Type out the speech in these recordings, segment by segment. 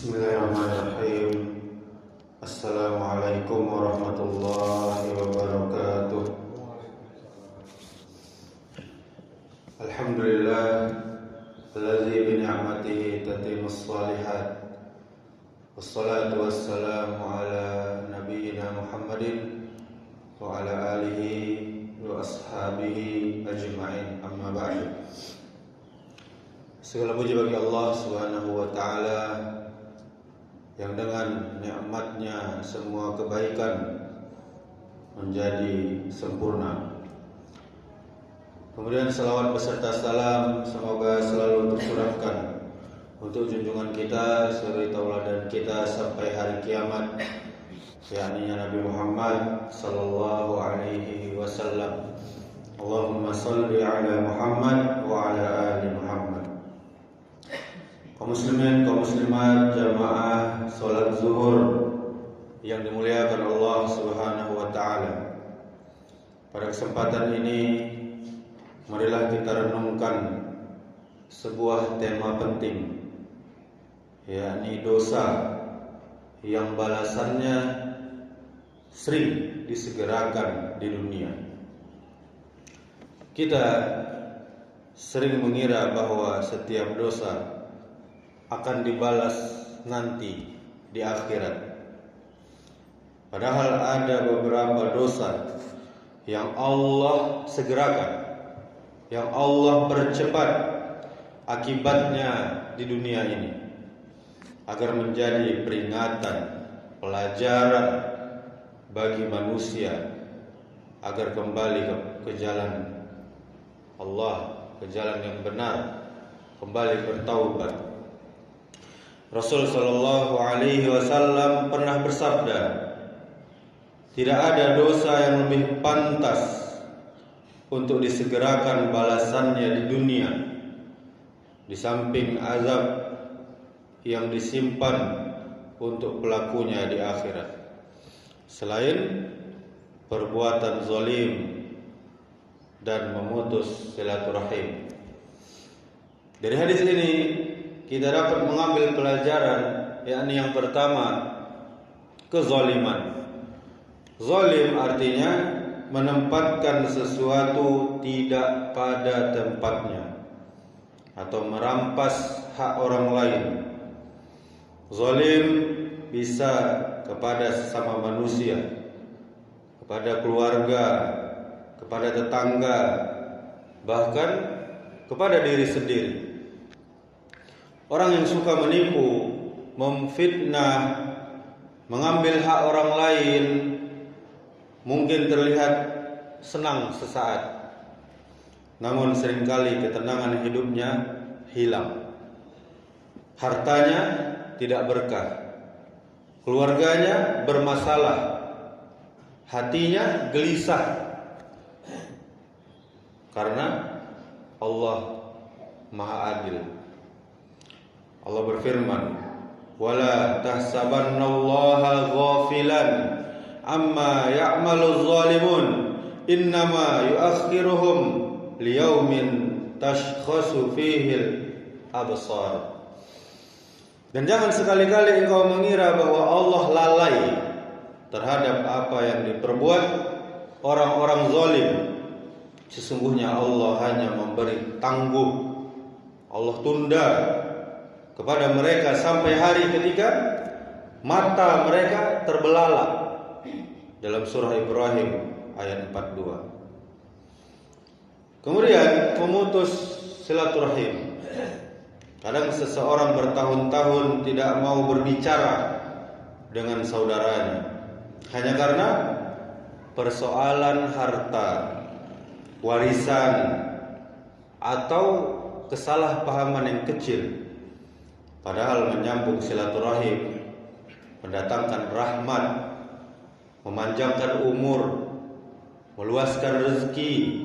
Bismillahirrahmanirrahim. Assalamualaikum warahmatullahi wabarakatuh. Alhamdulillah allazi bi ni'matihi tatimmus shalihat. Wassalatu wassalamu ala nabiyyina Muhammadin wa ala alihi wa ashabihi ajma'in. Amma ba'du. Segala puji bagi Allah Subhanahu wa taala yang dengan nikmatnya semua kebaikan menjadi sempurna. Kemudian salawat beserta salam semoga selalu tercurahkan untuk junjungan kita, suri tauladan kita sampai hari kiamat, yakni Nabi Muhammad sallallahu alaihi wasallam. Allahumma shalli ala Muhammad wa ala ali Muhammad. Kaum muslimin, kaum muslimat, jamaah salat zuhur yang dimuliakan Allah Subhanahu wa taala. Pada kesempatan ini marilah kita renungkan sebuah tema penting, yakni dosa yang balasannya sering disegerakan di dunia. Kita sering mengira bahwa setiap dosa akan dibalas nanti di akhirat. Padahal ada beberapa dosa yang Allah segerakan, yang Allah percepat akibatnya di dunia ini, agar menjadi peringatan, pelajaran bagi manusia agar kembali ke jalan Allah, ke jalan yang benar, kembali bertaubat. Rasul sallallahu alaihi wasallam pernah bersabda, tidak ada dosa yang lebih pantas untuk disegerakan balasannya di dunia, di samping azab yang disimpan untuk pelakunya di akhirat, selain perbuatan zalim dan memutus silaturahim. Dari hadis ini kita dapat mengambil pelajaran, yakni yang pertama, kezaliman. Zalim artinya menempatkan sesuatu tidak pada tempatnya atau merampas hak orang lain. Zalim bisa kepada sesama manusia, kepada keluarga, kepada tetangga, bahkan kepada diri sendiri. Orang yang suka menipu, memfitnah, mengambil hak orang lain mungkin terlihat senang sesaat, namun seringkali ketenangan hidupnya hilang. Hartanya tidak berkah, keluarganya bermasalah, hatinya gelisah, karena Allah Maha Adil. Allah berfirman, "Wala tahsabannallaha ghafilan amma ya'maluz zalimun, innama yu'akhiruhum liyaumin tashkhasu fihil absar." Dan jangan sekali-kali engkau mengira bahwa Allah lalai terhadap apa yang diperbuat orang-orang zalim. Sesungguhnya Allah hanya memberi tangguh, Allah tunda kepada mereka sampai hari ketika mata mereka terbelalak. Dalam surah Ibrahim ayat 42. Kemudian memutus silaturahim. Kadang seseorang bertahun-tahun tidak mau berbicara dengan saudaranya hanya karena persoalan harta, warisan, atau kesalahpahaman yang kecil. Padahal menyambung silaturahim mendatangkan rahmat, memanjangkan umur, meluaskan rezeki.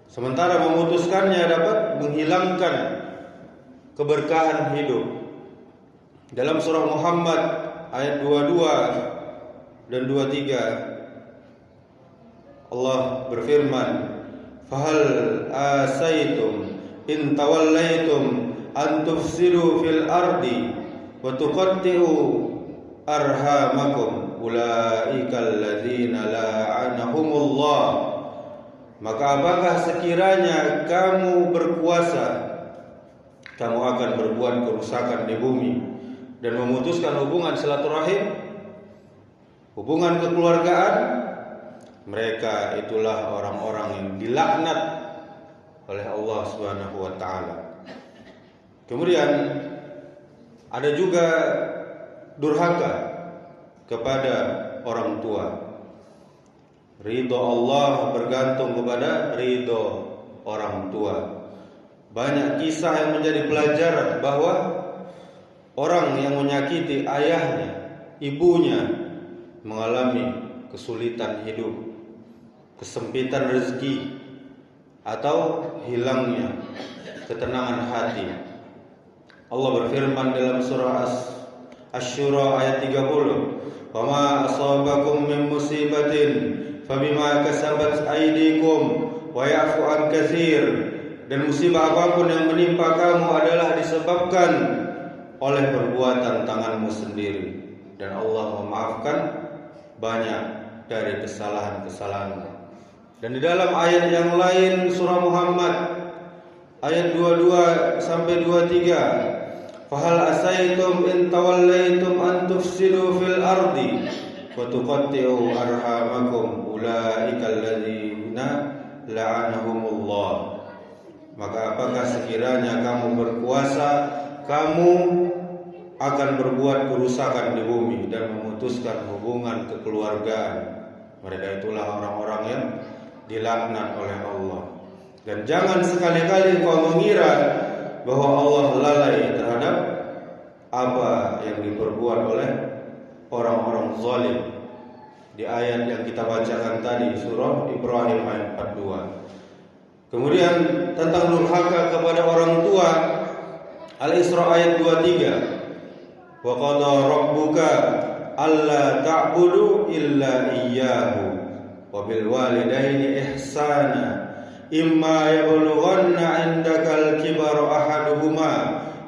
Sementara memutuskannya dapat menghilangkan keberkahan hidup. Dalam surah Muhammad ayat 22 dan 23 Allah berfirman, "Fahal asaitum in tawallaitum an tufsidu fil ardi wa tuqatti'u arhamakum ulaikal ladzina la'anahumullah. Maka apakah sekiranya kamu berkuasa, kamu akan berbuat kerusakan di bumi dan memutuskan hubungan silaturahim, hubungan kekeluargaan, mereka itulah orang-orang yang dilaknat oleh Allah Subhanahu wa taala. Kemudian ada juga durhaka kepada orang tua. Ridho Allah bergantung kepada ridho orang tua. Banyak kisah yang menjadi pelajaran bahwa orang yang menyakiti ayahnya, ibunya mengalami kesulitan hidup, kesempitan rezeki, atau hilangnya ketenangan hati. Allah berfirman dalam surah Asy-Syura ayat 30, "Wa ma asabakum min musibatin fabima kasabat aydikum wa ya'fu an katsir." Dan musibah apapun yang menimpa kamu adalah disebabkan oleh perbuatan tanganmu sendiri, dan Allah memaafkan banyak dari kesalahan-kesalahanmu. Dan di dalam ayat yang lain surah Muhammad ayat 22 sampai 23, "Fahal asaitum in tawallaitum an tufsidu fil ardi wa tuqatti'u arhamakum ulaikal ladzina la'anahumullah." Maka apakah sekiranya kamu berkuasa, kamu akan berbuat kerusakan di bumi dan memutuskan hubungan kekeluargaan. Mereka itulah orang-orang yang dilaknat oleh Allah. Dan jangan sekali-kali kau mengira bahwa Allah lalai terhadap apa yang diperbuat oleh orang-orang zalim. Di ayat yang kita bacakan tadi, surah Ibrahim ayat 42. Kemudian tentang durhaka kepada orang tua, Al-Isra ayat 23, "Wa qada rabbuka alla ta'budu illa iyyahu wa bil walidaini ihsana imma yablughanna 'indakal kibara ahaduhuma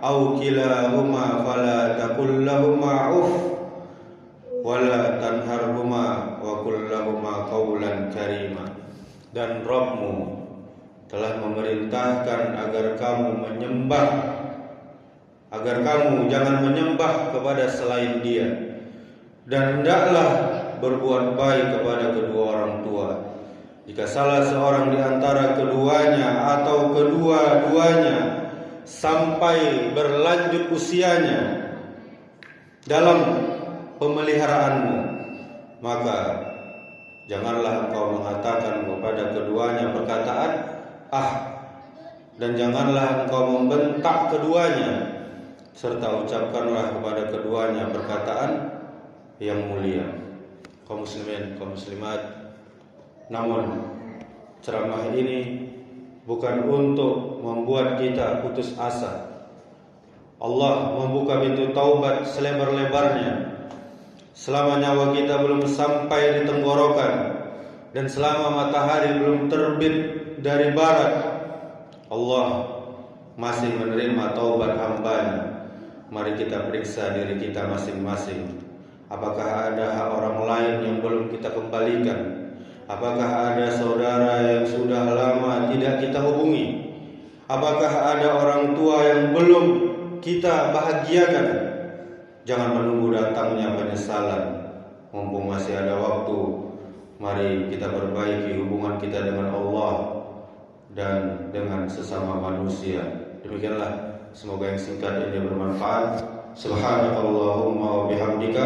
aw kilahuma fala taqul lahumā uff wa la tanharhuma wa qul lahumā qawlan karīmā." Dan Rabbmu telah memerintahkan agar kamu jangan menyembah kepada selain Dia, dan hendaklah berbuat baik kepada kedua orang tua. Jika salah seorang di antara keduanya atau kedua-duanya sampai berlanjut usianya dalam pemeliharaanmu, maka janganlah engkau mengatakan kepada keduanya perkataan dan janganlah engkau membentak keduanya, serta ucapkanlah kepada keduanya perkataan yang mulia. Kaum muslimin, kaum muslimat, namun ceramah ini bukan untuk membuat kita putus asa. Allah membuka pintu taubat selebar-lebarnya selama nyawa kita belum sampai di tenggorokan dan selama matahari belum terbit dari barat. Allah masih menerima taubat hamba-Nya. Mari kita periksa diri kita masing-masing. Apakah ada hak orang lain yang belum kita kembalikan? Apakah ada saudara yang sudah lama tidak kita hubungi? Apakah ada orang tua yang belum kita bahagiakan? Jangan menunggu datangnya penyesalan. Mumpung masih ada waktu, mari kita perbaiki hubungan kita dengan Allah dan dengan sesama manusia. Demikianlah, semoga yang singkat ini bermanfaat. Subhanakallahumma wa bihamdika,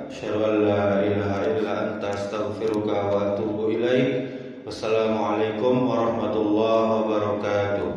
asyhadu an la ilaha illa anta, astaghfiruka wa atubu ilaik. Wassalamualaikum warahmatullahi wabarakatuh.